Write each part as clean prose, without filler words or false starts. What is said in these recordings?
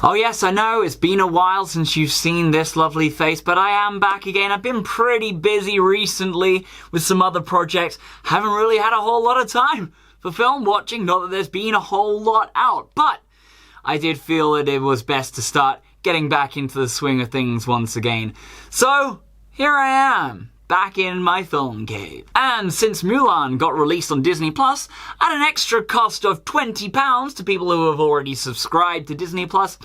Oh yes, I know, it's been a while since you've seen this lovely face, but I am back again. I've been pretty busy recently with some other projects. Haven't really had a whole lot of time for film watching, not that there's been a whole lot out, but I did feel that it was best to start getting back into the swing of things once again. So, here I am, back in my film cave. And since Mulan got released on Disney Plus at an extra cost of £20 to people who have already subscribed to Disney Plus,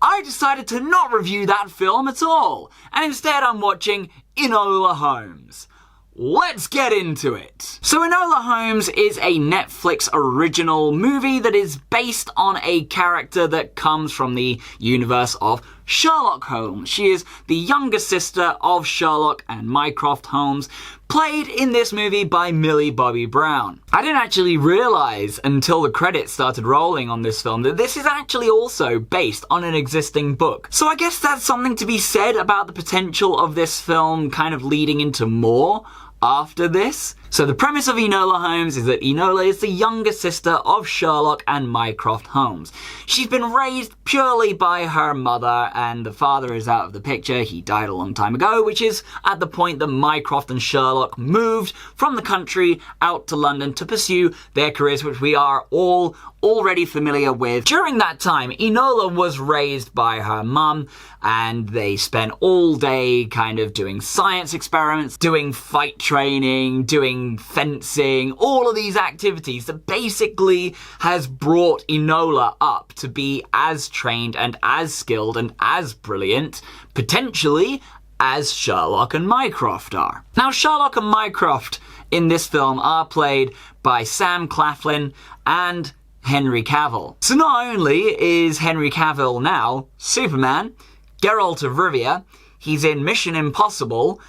I decided to not review that film at all. And instead I'm watching Enola Holmes. Let's get into it. So Enola Holmes is a Netflix original movie that is based on a character that comes from the universe of Sherlock Holmes. She is the younger sister of Sherlock and Mycroft Holmes, played in this movie by Millie Bobby Brown. I didn't actually realise until the credits started rolling on this film that this is actually also based on an existing book. So I guess that's something to be said about the potential of this film kind of leading into more after this. So the premise of Enola Holmes is that Enola is the younger sister of Sherlock and Mycroft Holmes. She's been raised purely by her mother, and the father is out of the picture. He died a long time ago, which is at the point that Mycroft and Sherlock moved from the country out to London to pursue their careers, which we are all already familiar with. During that time, Enola was raised by her mum, and they spent all day kind of doing science experiments, doing fight training, doing fencing, all of these activities that basically has brought Enola up to be as trained and as skilled and as brilliant, potentially, as Sherlock and Mycroft are. Now, Sherlock and Mycroft in this film are played by Sam Claflin and Henry Cavill. So not only is Henry Cavill now Superman, Geralt of Rivia, he's in Mission Impossible,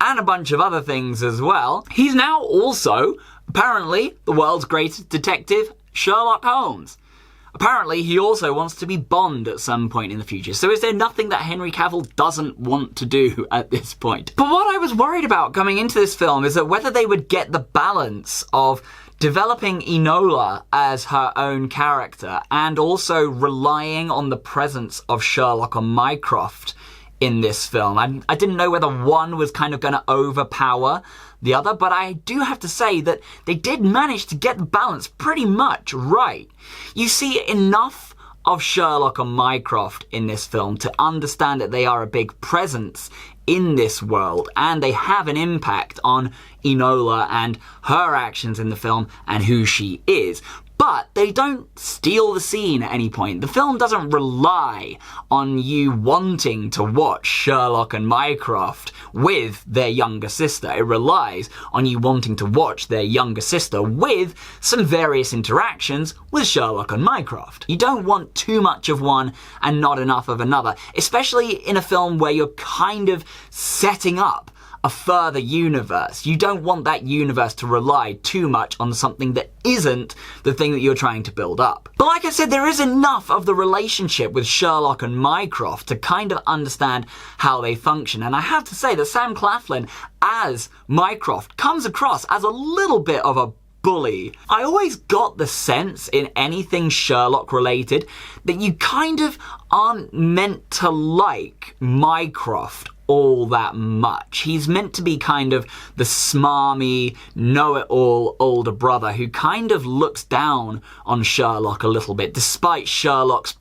and a bunch of other things as well, he's now also, apparently, the world's greatest detective, Sherlock Holmes. Apparently, he also wants to be Bond at some point in the future. So is there nothing that Henry Cavill doesn't want to do at this point? But what I was worried about coming into this film is that whether they would get the balance of developing Enola as her own character and also relying on the presence of Sherlock and Mycroft in this film. I didn't know whether one was kind of going to overpower the other, but I do have to say that they did manage to get the balance pretty much right. You see enough of Sherlock and Mycroft in this film to understand that they are a big presence in this world, and they have an impact on Enola and her actions in the film and who she is. But they don't steal the scene at any point. The film doesn't rely on you wanting to watch Sherlock and Mycroft with their younger sister. It relies on you wanting to watch their younger sister with some various interactions with Sherlock and Mycroft. You don't want too much of one and not enough of another, especially in a film where you're kind of setting up a further universe. You don't want that universe to rely too much on something that isn't the thing that you're trying to build up. But like I said, there is enough of the relationship with Sherlock and Mycroft to kind of understand how they function. And I have to say that Sam Claflin as Mycroft comes across as a little bit of a bully. I always got the sense in anything Sherlock related that you kind of aren't meant to like Mycroft all that much. He's meant to be kind of the smarmy, know-it-all older brother who kind of looks down on Sherlock a little bit, despite Sherlock's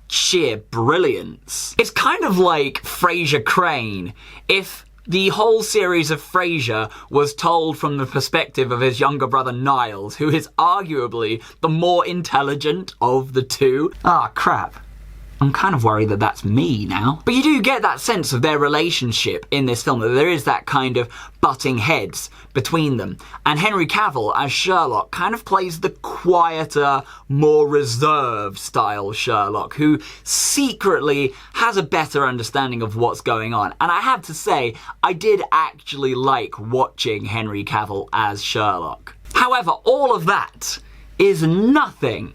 sheer brilliance. It's kind of like Frasier Crane if the whole series of Frasier was told from the perspective of his younger brother Niles, who is arguably the more intelligent of the two. Ah, crap. I'm kind of worried that that's me now. But you do get that sense of their relationship in this film, that there is that kind of butting heads between them. And Henry Cavill as Sherlock kind of plays the quieter, more reserved style Sherlock, who secretly has a better understanding of what's going on. And I have to say, I did actually like watching Henry Cavill as Sherlock. However, all of that is nothing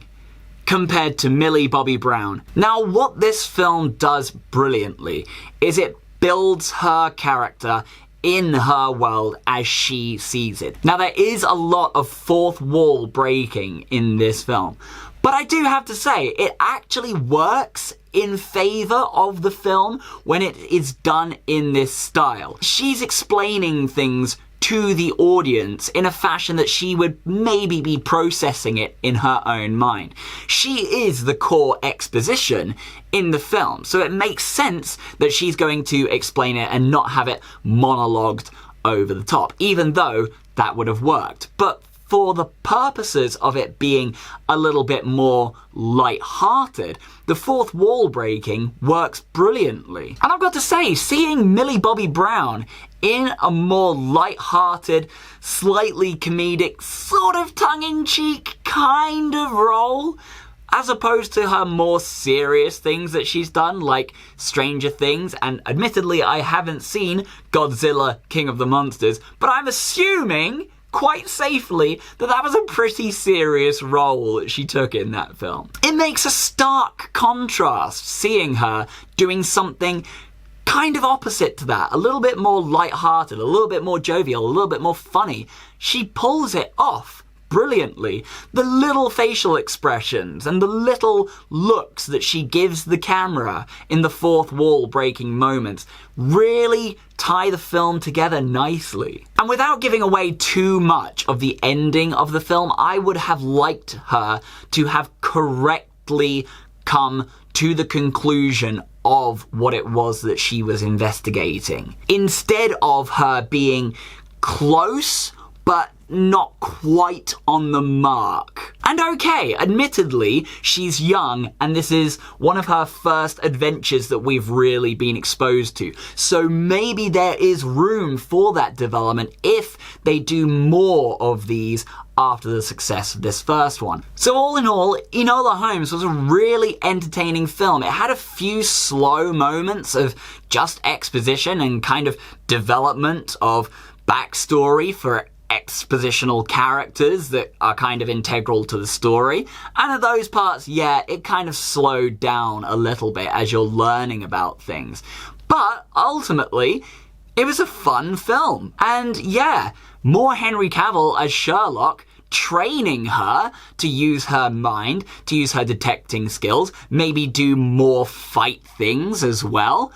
compared to Millie Bobby Brown. Now, what this film does brilliantly is it builds her character in her world as she sees it. Now, there is a lot of fourth wall breaking in this film, But I do have to say, it actually works in favour of the film when it is done in this style. She's explaining things to the audience in a fashion that she would maybe be processing it in her own mind. She is the core exposition in the film, so it makes sense that she's going to explain it and not have it monologued over the top, even though that would have worked. But for the purposes of it being a little bit more light-hearted, the fourth wall breaking works brilliantly. And I've got to say, seeing Millie Bobby Brown in a more light-hearted, slightly comedic, sort of tongue-in-cheek kind of role, as opposed to her more serious things that she's done, like Stranger Things, and admittedly I haven't seen Godzilla King of the Monsters, but I'm assuming quite safely that was a pretty serious role that she took in that film. It makes a stark contrast seeing her doing something kind of opposite to that, a little bit more light-hearted, a little bit more jovial, a little bit more funny. She pulls it off brilliantly. The little facial expressions and the little looks that she gives the camera in the fourth wall breaking moments really tie the film together nicely. And without giving away too much of the ending of the film, I would have liked her to have correctly come to the conclusion of what it was that she was investigating, instead of her being close but not quite on the mark. And okay, admittedly, she's young and this is one of her first adventures that we've really been exposed to. So maybe there is room for that development if they do more of these after the success of this first one. So all in all, Enola Holmes was a really entertaining film. It had a few slow moments of just exposition and kind of development of backstory for expositional characters that are kind of integral to the story. And at those parts, yeah, it kind of slowed down a little bit as you're learning about things. But ultimately, it was a fun film. And yeah, more Henry Cavill as Sherlock, training her to use her mind, to use her detecting skills, maybe do more fight things as well.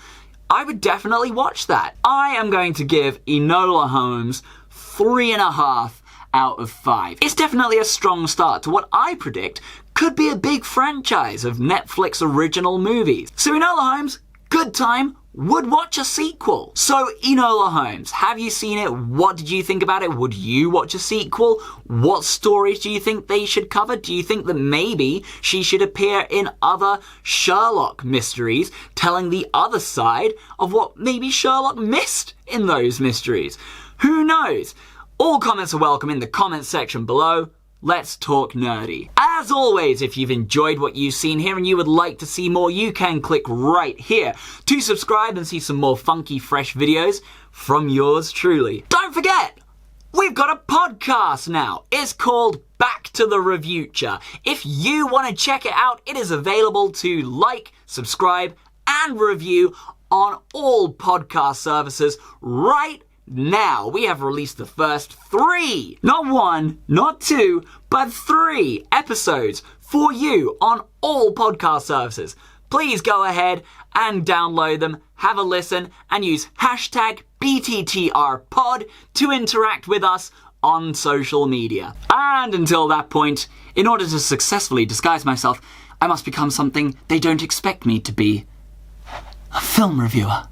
I would definitely watch that. I am going to give Enola Holmes 3.5 out of 5. It's definitely a strong start to what I predict could be a big franchise of Netflix original movies. So Enola Holmes, good time, would watch a sequel. So Enola Holmes, have you seen it? What did you think about it? Would you watch a sequel? What stories do you think they should cover? Do you think that maybe she should appear in other Sherlock mysteries, telling the other side of what maybe Sherlock missed in those mysteries? Who knows? All comments are welcome in the comments section below. Let's talk nerdy. As always, if you've enjoyed what you've seen here and you would like to see more, you can click right here to subscribe and see some more funky, fresh videos from yours truly. Don't forget, we've got a podcast now. It's called Back to the Revuture. If you want to check it out, it is available to like, subscribe, and review on all podcast services right now. We have released the first 3, not 1, not 2, but 3 episodes for you on all podcast services. Please go ahead and download them, have a listen, and use hashtag BTTRpod to interact with us on social media. And until that point, in order to successfully disguise myself, I must become something they don't expect me to be: a film reviewer.